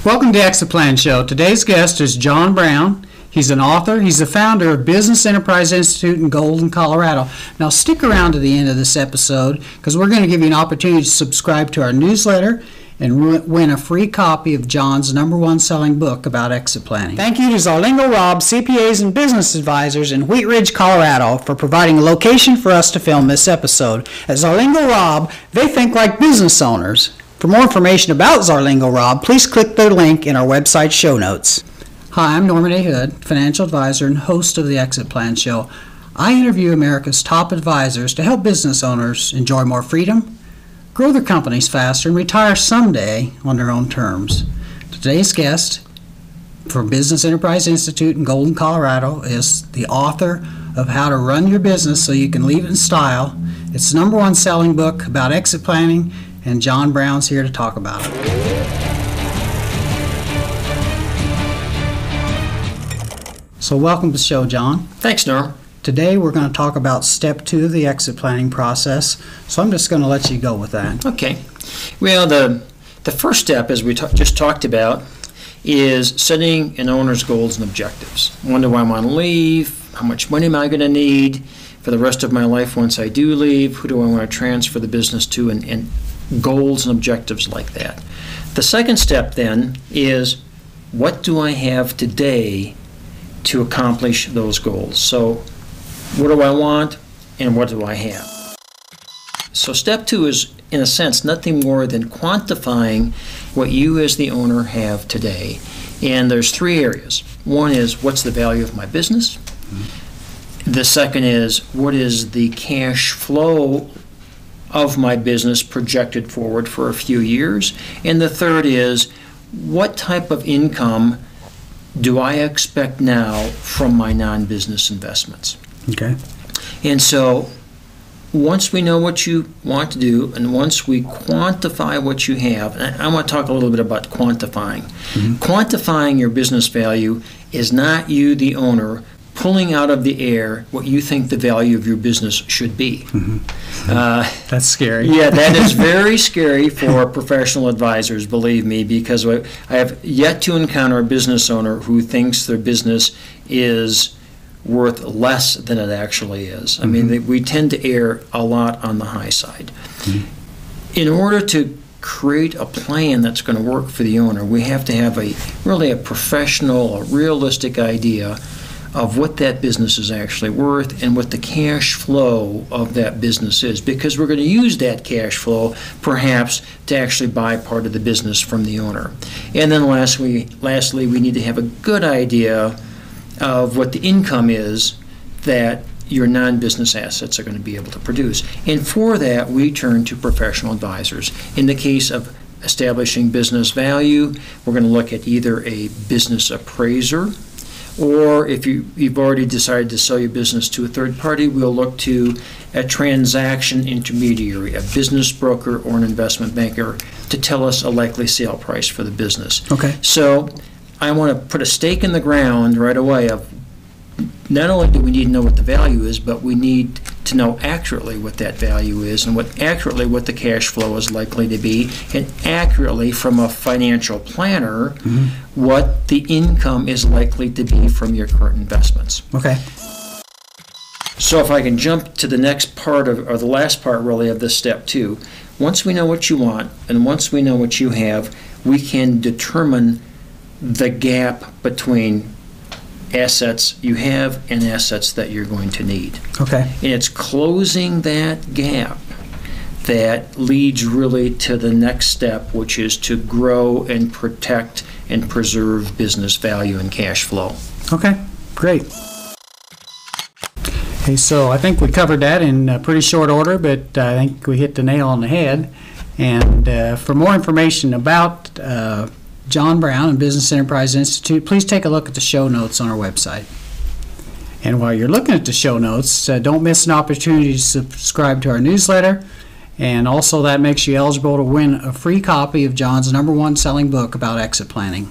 Welcome to Exit Plan Show. Today's guest is John Brown. He's an author. He's the founder of Business Enterprise Institute in Golden, Colorado. Now stick around to the end of this episode because we're going to give you an opportunity to subscribe to our newsletter and win a free copy of John's #1 selling book about exit planning. Thank you to Zarlingo Robb, CPAs and Business Advisors in Wheat Ridge, Colorado, for providing a location for us to film this episode. At Zarlingo Robb, they think like business owners. For more information about Zarlingo Robb, please click the link in our website show notes. Hi, I'm Norman A. Hood, financial advisor and host of the Exit Plan Show. I interview America's top advisors to help business owners enjoy more freedom, grow their companies faster, and retire someday on their own terms. Today's guest from Business Enterprise Institute in Golden, Colorado is the author of How to Run Your Business So You Can Leave It in Style. It's the #1 selling book about exit planning, and John Brown's here to talk about it. So welcome to the show, John. Thanks, Norm. Today we're going to talk about step 2 of the exit planning process, so I'm just going to let you go with that. Okay. Well, the first step, as we just talked about, is setting an owner's goals and objectives. When do I want to leave? How much money am I going to need for the rest of my life once I do leave? Who do I want to transfer the business to? And goals and objectives like that. The second step then is, what do I have today to accomplish those goals? So what do I want and what do I have? So step 2 is, in a sense, nothing more than quantifying what you as the owner have today. And there's 3 areas. One is, what's the value of my business? Mm-hmm. The second is, what is the cash flow of my business projected forward for a few years? And the third is, what type of income do I expect now from my non-business investments? Okay. And so once we know what you want to do, and once we quantify what you have, and I want to talk a little bit about quantifying. Mm-hmm. Quantifying your business value is not you, the owner, pulling out of the air what you think the value of your business should be. Mm-hmm. That's scary. Yeah, that is very scary for professional advisors, believe me, because I have yet to encounter a business owner who thinks their business is worth less than it actually is. I mean, we tend to err a lot on the high side. Mm-hmm. In order to create a plan that's going to work for the owner, we have to have really a professional, a realistic idea of what that business is actually worth and what the cash flow of that business is, because we're going to use that cash flow perhaps to actually buy part of the business from the owner. And then lastly, we need to have a good idea of what the income is that your non-business assets are going to be able to produce. And for that, we turn to professional advisors. In the case of establishing business value, we're going to look at either a business appraiser, or if you've already decided to sell your business to a third party, we'll look to a transaction intermediary, a business broker or an investment banker, to tell us a likely sale price for the business. Okay. So I want to put a stake in the ground right away of, not only do we need to know what the value is, but we need to know accurately what that value is, and what the cash flow is likely to be, and accurately from a financial planner, mm-hmm. what the income is likely to be from your current investments. Okay. So if I can jump to the next part or the last part really of this step 2, once we know what you want and once we know what you have, we can determine the gap between assets you have and assets that you're going to need. Okay. And it's closing that gap that leads really to the next step, which is to grow and protect and preserve business value and cash flow. Okay, great. Okay, so I think we covered that in pretty short order, but I think we hit the nail on the head. And for more information about John Brown and Business Enterprise Institute, please take a look at the show notes on our website. And while you're looking at the show notes, don't miss an opportunity to subscribe to our newsletter. And also that makes you eligible to win a free copy of John's #1 selling book about exit planning.